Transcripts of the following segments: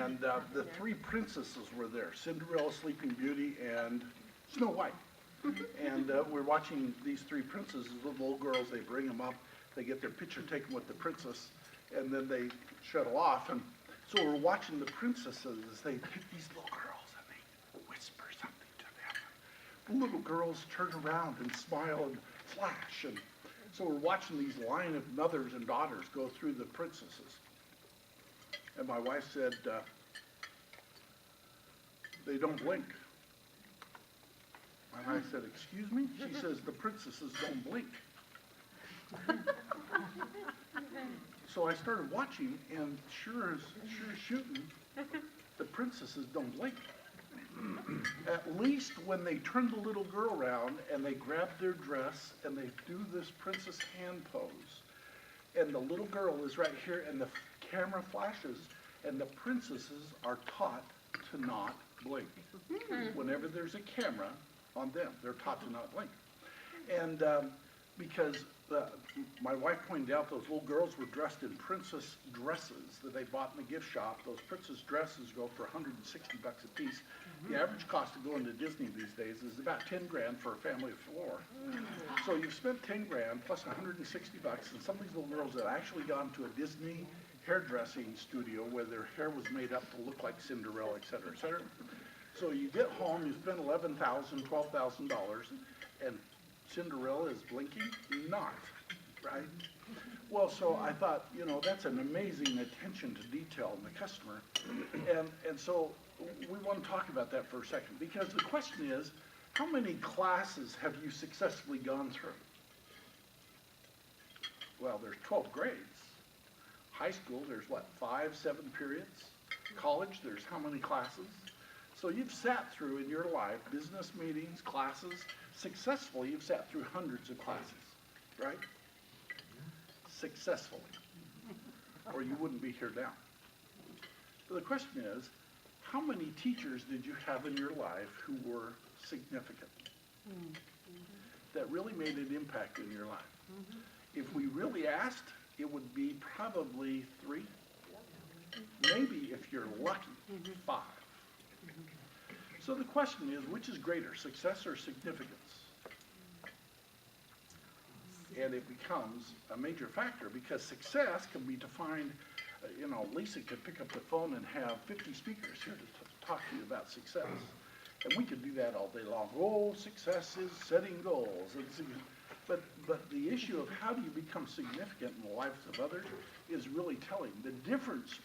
and the three princesses were there, Cinderella, Sleeping Beauty, and Snow White. And we're watching these three princesses, little girls, they bring them up, they get their picture taken with the princess, and then they shuttle off. And so we're watching the princesses as they pick these little girls and they whisper something to them. The little girls turn around and smile and flash. And so we're watching these line of mothers and daughters go through the princesses. And my wife said, they don't blink. And I said, excuse me? She says, the princesses don't blink. So I started watching, and sure as shooting, the princesses don't blink. At least when they turn the little girl around and they grab their dress and they do this princess hand pose, and the little girl is right here and the camera flashes, and the princesses are taught to not blink. Whenever there's a camera on them, they're taught to not blink. And because my wife pointed out those little girls were dressed in princess dresses that they bought in the gift shop. Those princess dresses go for $160 a piece. The average cost of going to Disney these days is about 10 grand for a family of four. So you've spent 10 grand plus $160, and some of these little girls have actually gone to a Disney hairdressing studio where their hair was made up to look like Cinderella, et cetera, et cetera. So you get home, you spend $11,000, $12,000, and Cinderella is blinking? Not, right? Well, so I thought, you know, that's an amazing attention to detail in the customer. And so we want to talk about that for a second, because the question is, how many classes have you successfully gone through? Well, there's 12 grades. High school, there's what, 5, 7 periods? College, there's how many classes? So you've sat through in your life business meetings, classes. Successfully, you've sat through hundreds of classes, right? Successfully. Or you wouldn't be here now. So the question is, how many teachers did you have in your life who were significant? That really made an impact in your life? If we really asked, it would be probably 3. Maybe, if you're lucky, 5. So the question is, which is greater, success or significance? And it becomes a major factor, because success can be defined, you know, Lisa could pick up the phone and have 50 speakers here to talk to you about success. And we could do that all day long. Oh, success is setting goals. But the issue of how do you become significant in the lives of others is really telling. The difference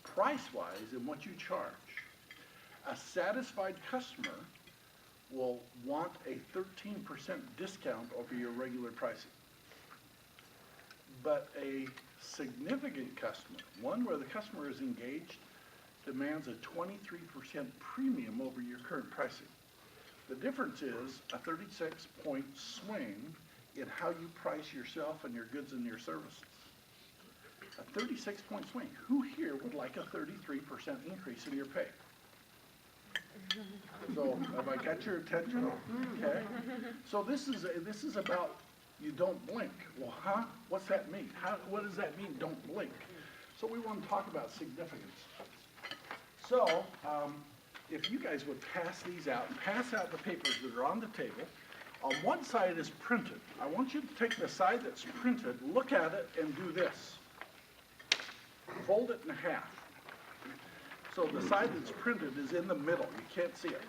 price-wise in what you charge. A satisfied customer will want a 13% discount over your regular pricing. But a significant customer, one where the customer is engaged, demands a 23% premium over your current pricing. The difference is a 36-point swing in how you price yourself and your goods and your services. A 36-point swing. Who here would like a 33% increase in your pay? So have I got your attention? Okay. So this is about you don't blink. Well, huh? What's that mean? What does that mean, don't blink? So we want to talk about significance. So if you guys would pass these out and pass out the papers that are on the table. On one side is printed. I want you to take the side that's printed, look at it, and do this. Fold it in half. So the side that's printed is in the middle. You can't see it.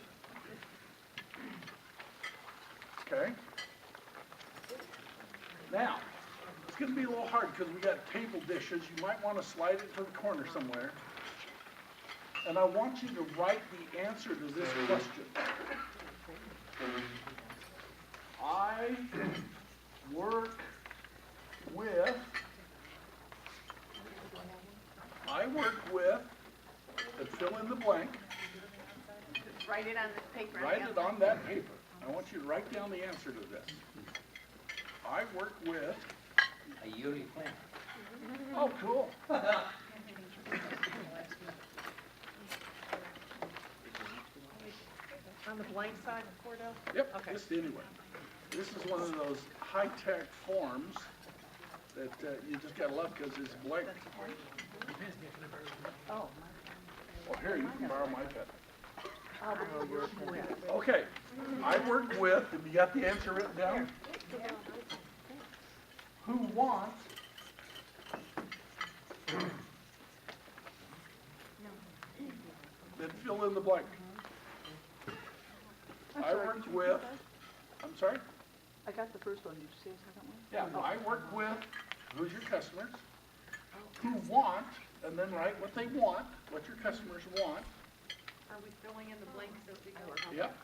Okay? Now, it's going to be a little hard because we got table dishes. You might want to slide it to the corner somewhere. And I want you to write the answer to this question. I work with, and fill in the blank. Just write it on this paper. Write it on that paper. I want you to write down the answer to this. I work with a Yuri plant. Oh, cool. On the blank side of Kordell? Yep, Okay. just anyway. This is one of those high-tech forms that you just gotta love because it's blank. Oh. Here, you can borrow my pen. Okay, I work with, have you got the answer written down? Who wants then fill in the blank. I worked with, I'm sorry? I got the first one, did you see a second one? Yeah, I work with, who's your customers? Who want, and then write what they want, what your customers want. Are we filling in the blanks as we go? Yep.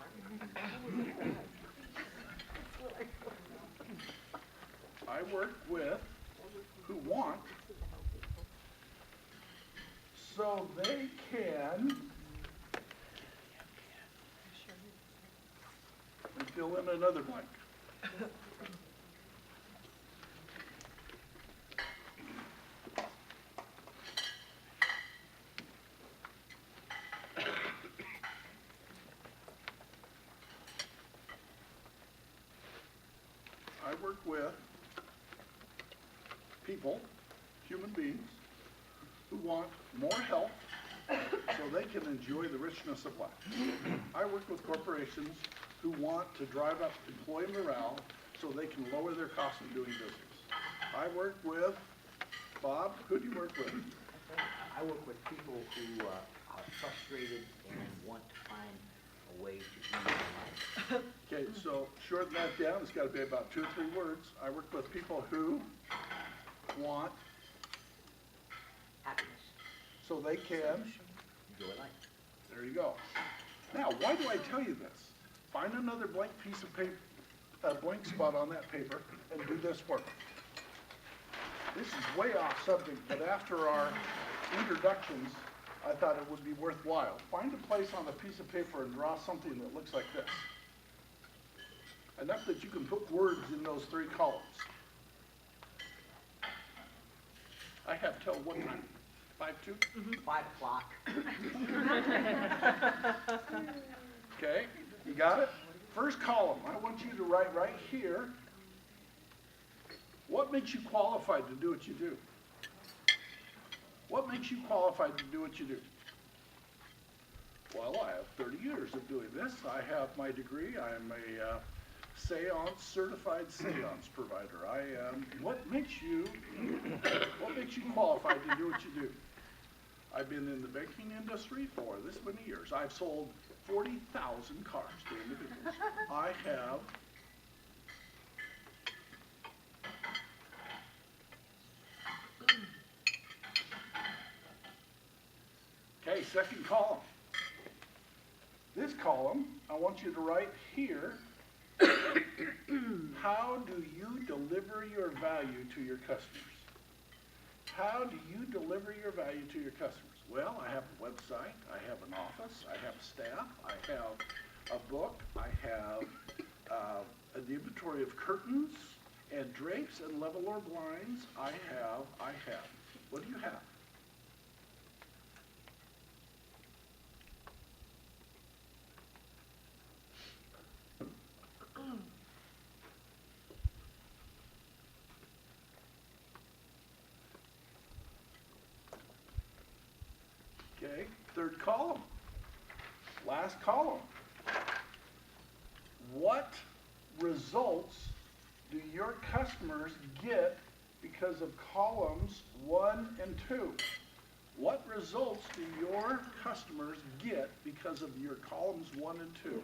I work with who want so they can and fill in another blank. I work with people, human beings, who want more health so they can enjoy the richness of life. I work with corporations who want to drive up employee morale so they can lower their cost of doing business. I work with, Bob, who do you work with? I work with people who are frustrated and want to find a way to ease their life. Okay, so shorten that down, it's gotta be about 2 or 3 words. I work with people who want Happiness. so they can, Enjoy life. there you go. Now, why do I tell you this? Find another blank piece of paper, a blank spot on that paper, and do this work. This is way off subject, but after our introductions, I thought it would be worthwhile. Find a place on a piece of paper and draw something that looks like this. Enough that you can put words in those 3 columns. I have till what time? 5:02? 5 o'clock. Okay, you got it? First column, I want you to write right here, what makes you qualified to do what you do? What makes you qualified to do what you do? Well, I have 30 years of doing this. I have my degree. I am a certified seance provider. I am, what makes you qualified to do what you do? I've been in the banking industry for this many years. I've sold 40,000 cars to individuals. I have okay, second column. This column, I want you to write here, how do you deliver your value to your customers? How do you deliver your value to your customers? Well, I have a website, I have an office, I have staff, I have a book, I have an inventory of curtains and drapes and level or blinds. I have. What do you have? Okay, third column, last column. What results do your customers get because of columns 1 and 2? What results do your customers get because of your columns 1 and 2?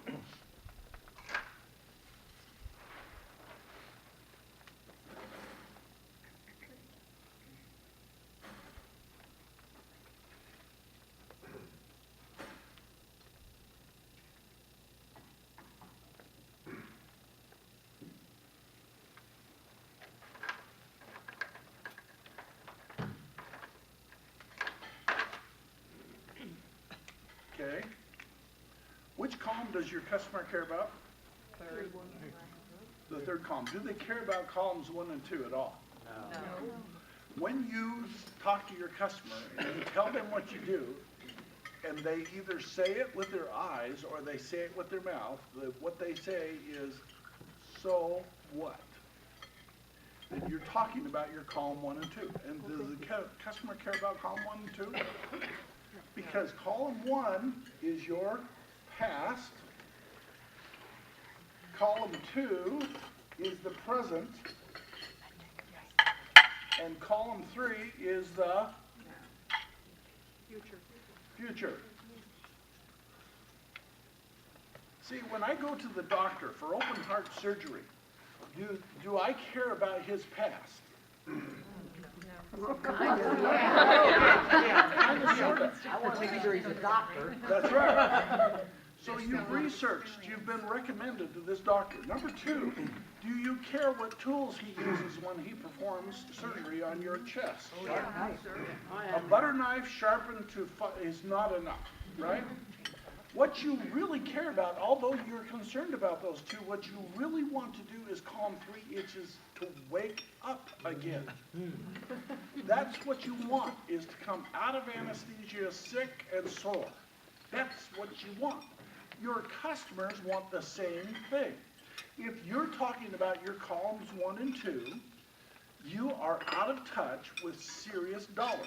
Okay. Which column does your customer care about? Third one. The third column. Do they care about columns 1 and 2 at all? No. When you talk to your customer and you tell them what you do, and they either say it with their eyes or they say it with their mouth, what they say is, so what? And you're talking about your column 1 and 2. And does the customer care about column 1 and 2? because column 1 is your past, column 2 is the present, and column 3 is the future. See, when I go to the doctor for open heart surgery, do I care about his past? I want to make sure he's a doctor. That's right. So you've researched, you've been recommended to this doctor. Number 2, do you care what tools he uses when he performs surgery on your chest? A butter knife sharpened is not enough, right? What you really care about, although you're concerned about those 2, what you really want to do is calm 3 itches to wake up again. That's what you want, is to come out of anesthesia sick and sore. That's what you want. Your customers want the same thing. If you're talking about your columns 1 and 2, you are out of touch with serious dollars.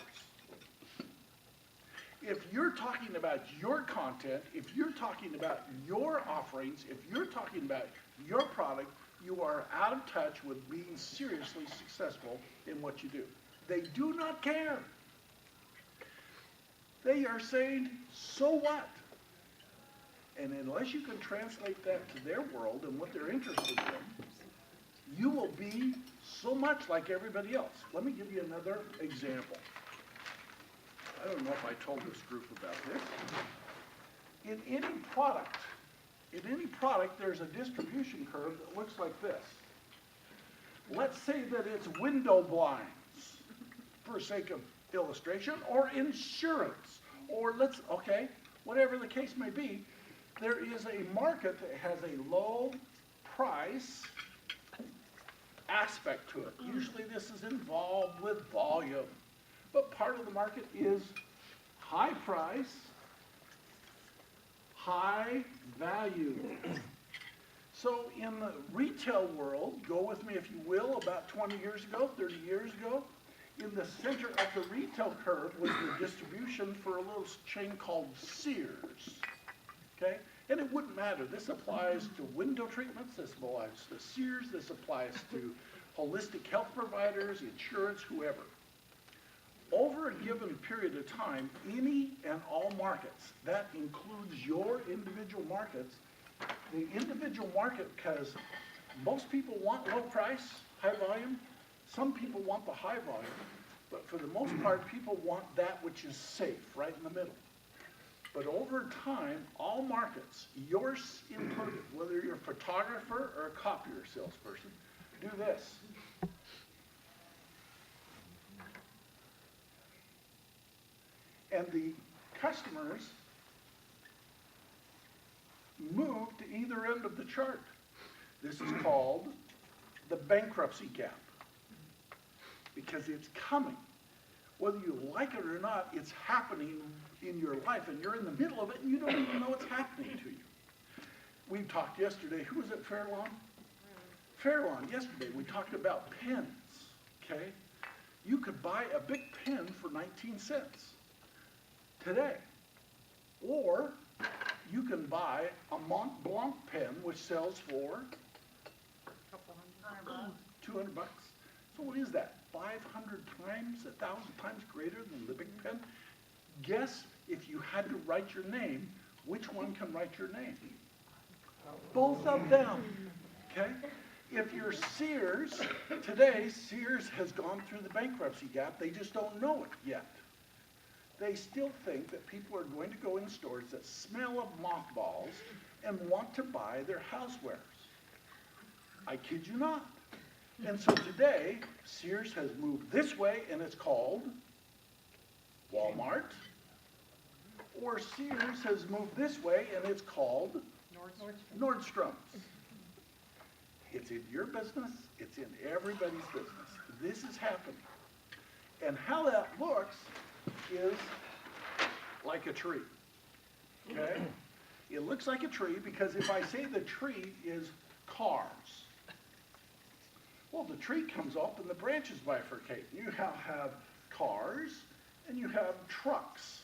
If you're talking about your content, if you're talking about your offerings, if you're talking about your product, you are out of touch with being seriously successful in what you do. They do not care. They are saying, so what? And unless you can translate that to their world and what they're interested in, you will be so much like everybody else. Let me give you another example. I don't know if I told this group about this. In any product, there's a distribution curve that looks like this. Let's say that it's window blinds, for sake of illustration, or insurance, or whatever the case may be, there is a market that has a low price aspect to it. Usually this is involved with volume. But part of the market is high price, high value. So in the retail world, go with me if you will, about 20 years ago, 30 years ago, in the center of the retail curve was the distribution for a little chain called Sears. Okay? And it wouldn't matter. This applies to window treatments, this applies to Sears, this applies to holistic health providers, insurance, whoever. Over a given period of time, any and all markets, that includes your individual markets, the individual market, because most people want low price, high volume, some people want the high volume, but for the most part, people want that which is safe, right in the middle. But over time, all markets, yours included, whether you're a photographer or a copier salesperson, do this. And the customers move to either end of the chart. This is called the bankruptcy gap, because it's coming. Whether you like it or not, it's happening in your life, and you're in the middle of it, and you don't even know it's happening to you. We talked yesterday, who was at Fairlawn? Fairlawn, yesterday, we talked about pens, okay? You could buy a big pen for 19 cents. Today. Or you can buy a Mont Blanc pen which sells for $200. So what is that? 500 times, 1,000 times greater than the big pen? Guess if you had to write your name, which one can write your name? Both of them. Okay? If you're Sears, today Sears has gone through the bankruptcy gap. They just don't know it yet. They still think that people are going to go in stores that smell of mothballs and want to buy their housewares. I kid you not. And so today, Sears has moved this way, and it's called Walmart. Or Sears has moved this way, and it's called Nordstrom's. It's in your business. It's in everybody's business. This is happening. And how that looks is like a tree, okay? It looks like a tree because if I say the tree is cars, well, the tree comes up and the branches bifurcate. You have cars and you have trucks.